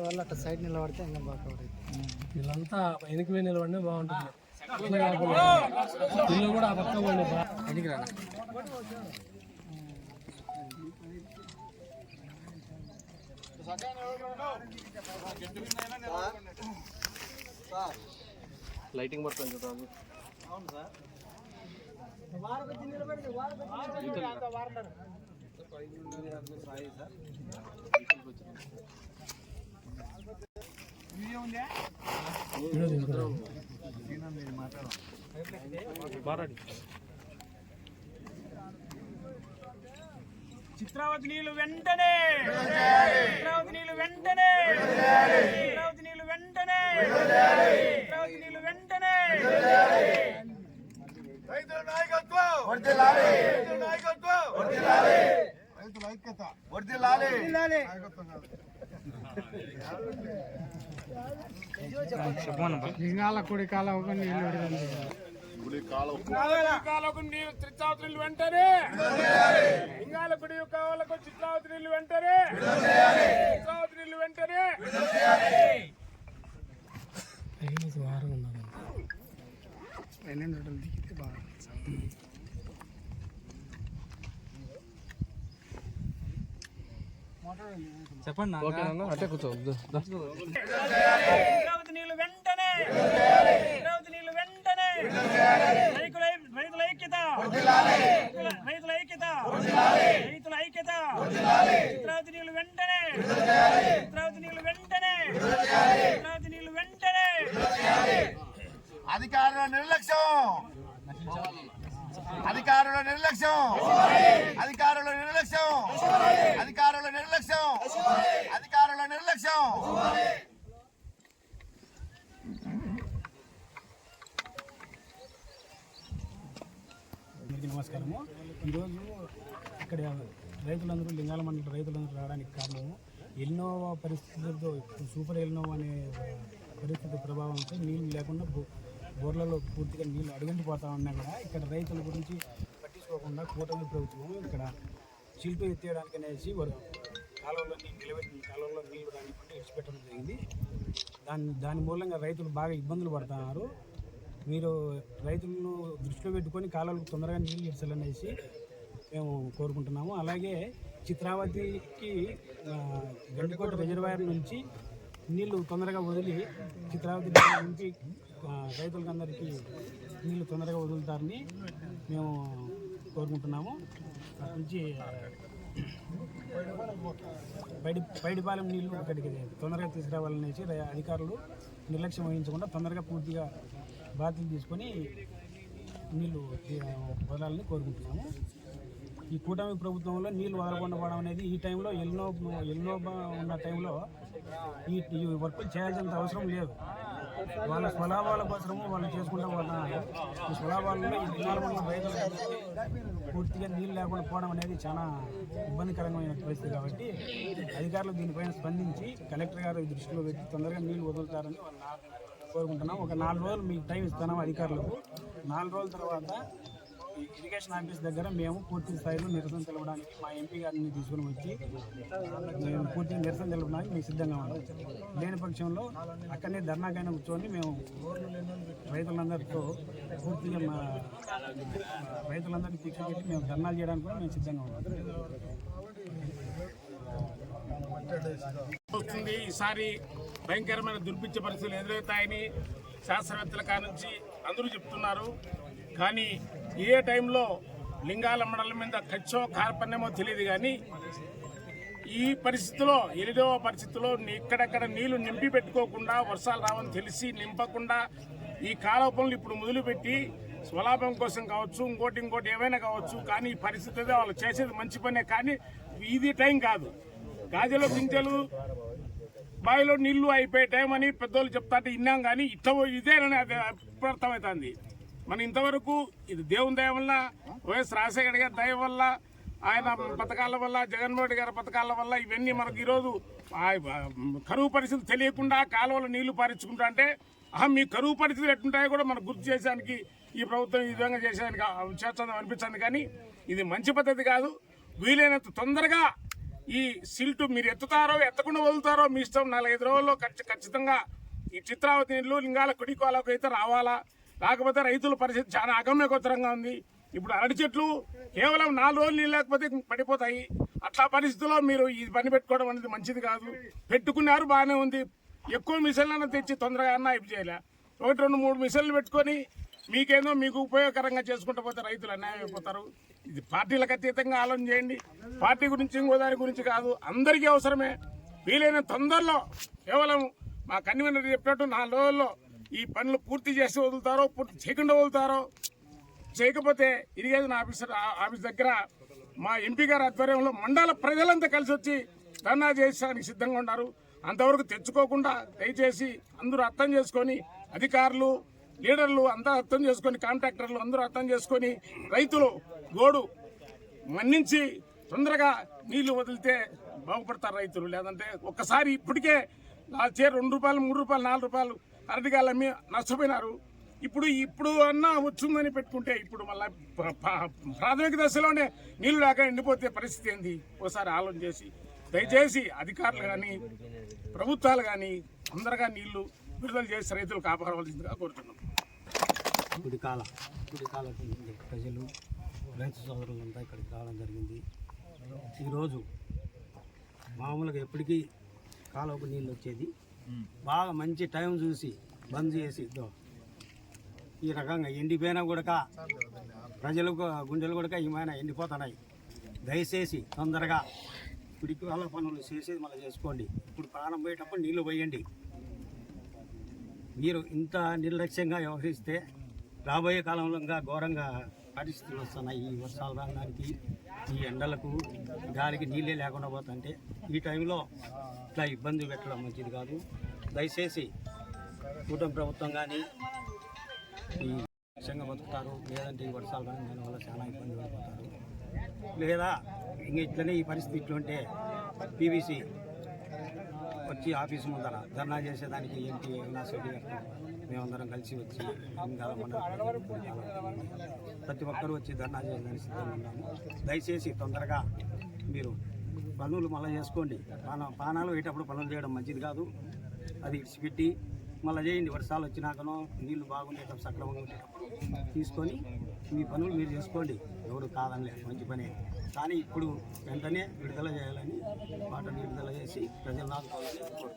వాళ్ళు అట్లా సైడ్ నిలబడితే ఇంకా బాగా వీళ్ళంతా వెనక్కి నిలబడినా బాగుంటుంది. ఇల్లు కూడా ఆ పక్క పోండి వెనక్కి రా. లైటింగ్ పడుతుంది చూడాలి. అవును సార్. చిత్రావతి నీళ్లు వెంటనే, చిత్రావతి నీళ్లు వెంటనే, చిత్రావతి నీళ్లు వెంటనే, చిత్రావతి నీళ్లు వెంటనే. రైతుల నాయకత్వం వర్ధిల్లాలి, రైతుల నాయకత్వం వర్ధిల్లాలి, రైతుల ఐక్యత వర్ధిల్లాలి. లింగాల కుడి కాలువకు నీళ్లు చిత్రావతి నీళ్లు వెంటనే, లింగాల కుడి కాలువకు చిత్రావతి నీళ్లు వెంటనే, చిత్రావతి నీళ్లు వెంటనే. దిగితే బాగా చెప్పండి అంటే కూర్చోవద్దు. చిత్రావతి నీళ్లు వెంటనే, చిత్రావతి నీళ్లు వెంటనే. రైతుల ఐక్యత, రైతుల ఐక్యత, రైతుల ఐక్యత. చిత్రావతి నీళ్లు వెంటనే, చిత్రావతి నీళ్లు వెంటనే, చిత్రావతి నీళ్లు వెంటనే. అధికారుల నిర్లక్ష్యం, అధికారుల నిర్లక్ష్యం, అధికారుల నిర్లక్ష్యం, అధికారుల నిర్లక్ష్యం, అధికారుల నిర్లక్ష్యం. నమస్కారము. ఈరోజు ఇక్కడ రైతులందరూ లింగాల మండలి రైతులందరూ రావడానికి కారణము ఎన్నో పరిస్థితులతో సూపర్ ఎల్నో అనే పరిస్థితి ప్రభావంతో నీళ్ళు లేకుండా బోర్లలో పూర్తిగా నీళ్ళు అడుగంటిపోతా ఉన్నా కూడా ఇక్కడ రైతుల గురించి పట్టించుకోకుండా కూటమి ప్రభుత్వం ఇక్కడ శిల్పి ఎత్తేయడానికి అనేసి కాలువలో నిలబెట్టిన కాలువలో నీళ్ళు రానికుండా ఇడిచిపెట్టడం జరిగింది. దాని మూలంగా రైతులు బాగా ఇబ్బందులు పడుతున్నారు. మీరు రైతులను దృష్టిలో పెట్టుకొని కాలువలకు తొందరగా నీళ్ళు ఇడ్చాలనేసి మేము కోరుకుంటున్నాము. అలాగే చిత్రావతికి గండికోట రిజర్వాయర్ నుంచి నీళ్లు తొందరగా వదిలి చిత్రావతి నుంచి రైతులందరికీ నీళ్లు తొందరగా వదులుతారని మేము కోరుకుంటున్నాము. అటు నుంచి పైడిపాలెం నీళ్లు ఇక్కడికి తొందరగా తీసుకురావాలనేసి అధికారులు నిర్లక్ష్యం వహించకుండా తొందరగా పూర్తిగా బాధ్యతలు తీసుకొని నీళ్లు వదలాలని కోరుకుంటున్నాము. ఈ కూటమి ప్రభుత్వంలో నీళ్లు వదలకుండా పోవడం అనేది ఈ టైంలో ఎన్నో ఉన్న టైంలో ఈ వర్కులు చేయాల్సినంత అవసరం లేదు. వాళ్ళ స్వలాభాల కోసము వాళ్ళు చేసుకుంటూ పోతున్నారు. ఈ స్వలాభాలలో ఈ దినాల రైతులు పూర్తిగా నీళ్ళు లేకుండా పోవడం అనేది చాలా ఇబ్బందికరమైన పరిస్థితి. కాబట్టి అధికారులు దీనిపైన స్పందించి కలెక్టర్ గారు దృష్టిలో పెట్టి తొందరగా నీళ్ళు వదులుతారని కోరుకుంటున్నాం. ఒక 4 రోజులు మీకు టైం ఇస్తున్నాం అధికారులకు. 4 రోజుల తర్వాత ఇరిగేషన్ ఆఫీస్ దగ్గర మేము పూర్తి స్థాయిలో నిరసన తెలపడానికి మా ఎంపీ గారిని తీసుకుని వచ్చి మేము పూర్తిగా నిరసన తెలపడానికి మేము సిద్ధంగా ఉన్నాం. లేని పక్షంలో అక్కడనే ధర్నాకైనా కూర్చొని మేము రైతులందరితో పూర్తిగా మా రైతులందరినీ తీసుకుపెట్టి మేము ధర్నాలు చేయడానికి కూడా మేము సిద్ధంగా ఉన్నాం. వస్తుంది ఈసారి భయంకరమైన దుర్భిక్ష పరిస్థితులు ఎదురవుతాయని శాస్త్రవేత్తల కానుంచి అందరూ చెప్తున్నారు. కానీ ఏ టైంలో లింగాల మండలం మీద ఖర్చో కార్పణ్యమో తెలియదు. కానీ ఈ పరిస్థితిలో 8వ పరిస్థితిలో ఇక్కడక్కడ నీళ్లు నింపి పెట్టుకోకుండా వర్షాలు రావని తెలిసి నింపకుండా ఈ కాలువ పనులు ఇప్పుడు మొదలుపెట్టి స్వలాభం కోసం కావచ్చు, ఇంకోటి ఏమైనా కావచ్చు. కానీ ఈ పరిస్థితి వాళ్ళు చేసేది మంచి పనే. కానీ ఇది టైం కాదు. గాజుల పింఛలు బావిలో నీళ్లు అయిపోయే టైం అని పెద్దోళ్ళు చెప్తాంటే విన్నాం, కానీ ఇదేనని అది ఇప్పుడు అర్థమవుతుంది. మనం ఇంతవరకు ఇది దేవుని దయ వల్ల, వైఎస్ రాజశేఖర గారి దయ వల్ల, ఆయన పథకాల వల్ల, జగన్మోహన్ రెడ్డి గారి పథకాల వల్ల ఇవన్నీ మనకు ఈరోజు కరువు పరిస్థితులు తెలియకుండా కాలువలో నీళ్లు పారించుకుంటా అంటే మీ కరువు పరిస్థితులు ఎట్లుంటాయో కూడా మనకు గుర్తు చేసేదానికి ఈ ప్రభుత్వం ఈ విధంగా చేసేదానికి చేస్తుందని అనిపించింది. కానీ ఇది మంచి పద్ధతి కాదు. వీలైనంత తొందరగా ఈ సిల్టు మీరు ఎత్తుతారో ఎత్తకుండా వదులుతారో మీ ఇష్టం. 4-5 రోజుల్లో ఖచ్చితంగా ఈ చిత్రావతి నీళ్లు లింగాల కుడికోలకు అయితే రావాలా, లేకపోతే రైతుల పరిస్థితి చాలా అగమ్యగోచరంగా ఉంది. ఇప్పుడు అరటి చెట్లు కేవలం 4 రోజులు నీళ్ళు లేకపోతే పడిపోతాయి. అట్లా పరిస్థితుల్లో మీరు ఈ పని పెట్టుకోవడం అనేది మంచిది కాదు. పెట్టుకున్నారు బాగానే ఉంది, ఎక్కువ మిషన్లను తెచ్చి తొందరగా అన్నా ఇవి చేయలే. 1-2-3 మిషన్లు పెట్టుకొని మీకేందో మీకు ఉపయోగకరంగా చేసుకుంటూ పోతే రైతులు అన్యాయం అయిపోతారు. ఇది పార్టీలకు అతీతంగా ఆలోచన చేయండి. పార్టీ గురించి ఇంకో దాని గురించి కాదు, అందరికీ అవసరమే. వీలైన తొందరలో కేవలం మా కన్వీనర్ చెప్పినట్టు 4 రోజుల్లో ఈ పనులు పూర్తి చేసి వదులుతారో, పూర్తి చేయకుండా వదులుతారో, చేయకపోతే ఇరిగేషన్ ఆఫీస్ దగ్గర మా ఎంపీ గారి ఆధ్వర్యంలో మండల ప్రజలంతా కలిసి వచ్చి ధర్నా చేసేదానికి సిద్ధంగా ఉన్నారు. అంతవరకు తెచ్చుకోకుండా దయచేసి అందరూ అర్థం చేసుకొని, అధికారులు, లీడర్లు అంతా అర్థం చేసుకొని, కాంట్రాక్టర్లు అందరూ అర్థం చేసుకొని, రైతులు గోడు మన్నించి తొందరగా నీళ్లు వదిలితే బాగుపడతారు రైతులు. లేదంటే ఒక్కసారి ఇప్పటికే ₹2, ₹3, ₹4 అరటికాయలు అమ్మి నష్టపోయినారు. ఇప్పుడు అన్నా వచ్చిందని పెట్టుకుంటే ఇప్పుడు మళ్ళీ ప్రాథమిక దశలోనే నీళ్లు లేక ఎండిపోతే పరిస్థితి ఏంది? ఒకసారి ఆలోచన చేసి దయచేసి అధికారులు కానీ ప్రభుత్వాలు కానీ తొందరగా నీళ్లు విడుదల చేసి రైతులు కాపాడవలసిందిగా కోరుతున్నాం. కుడికాల ప్రజలు, రైతు సోదరులంతా ఇక్కడికి రావడం జరిగింది. ఈరోజు మామూలుగా ఎప్పటికీ కాలువకు నీళ్ళు వచ్చేది, బాగా మంచి టైం చూసి బంద్ చేసి ఈ రకంగా ఎండిపోయినా కూడా ప్రజలకు గుండెలు కూడా ఏమైనా ఎండిపోతున్నాయి. దయచేసి తొందరగా ఇప్పటికి వాళ్ళ పనులు చేసేది మళ్ళీ చేసుకోండి. ఇప్పుడు ప్రాణం పోయేటప్పుడు నీళ్లు పోయండి. మీరు ఇంత నిర్లక్ష్యంగా వ్యవహరిస్తే రాబోయే కాలంలో ఇంకా ఘోరంగా పరిస్థితులు వస్తున్నాయి. ఈ వర్షాలు రావడానికి, ఈ ఎండలకు, గాలికి నీళ్ళే లేకుండా పోతుంటే ఈ టైంలో ఇట్లా ఇబ్బంది పెట్టడం మంచిది కాదు. దయచేసి కూటమి ప్రభుత్వం కానీ ఈ లక్ష్యంగా బతుకుతారు, లేదంటే ఈ వర్షాలు రాని దానివల్ల చాలా ఇబ్బంది పడిపోతారు. లేదా ఇంక ఇట్లనే ఈ పరిస్థితి ఇట్లుంటే పీవీసీ వచ్చి ఆఫీసు ముందర ధర్నా చేసేదానికి ఎంపీ అవినాష్ రెడ్డి గారు మేమందరం కలిసి వచ్చి ప్రతి ఒక్కరూ వచ్చి ధర్నా చేయడానికి సిద్ధంగా ఉన్నాము. దయచేసి తొందరగా మీరు పనులు మళ్ళీ చేసుకోండి. పానాలు వేటప్పుడు పనులు చేయడం మంచిది కాదు. అది ఇడిచిపెట్టి మళ్ళీ చేయండి. వర్షాలు వచ్చినాకనో నీళ్లు బాగుండేటప్పుడు సక్రమంగా ఉండేటప్పుడు తీసుకొని మీ పనులు మీరు చేసుకోండి. ఎవరు కాదనిలే, మంచి పనే. కానీ ఇప్పుడు వెంటనే విడుదల చేయాలని, వాటిని విడుదల చేసి ప్రజలు నాకు కోరుకుంటున్నాను.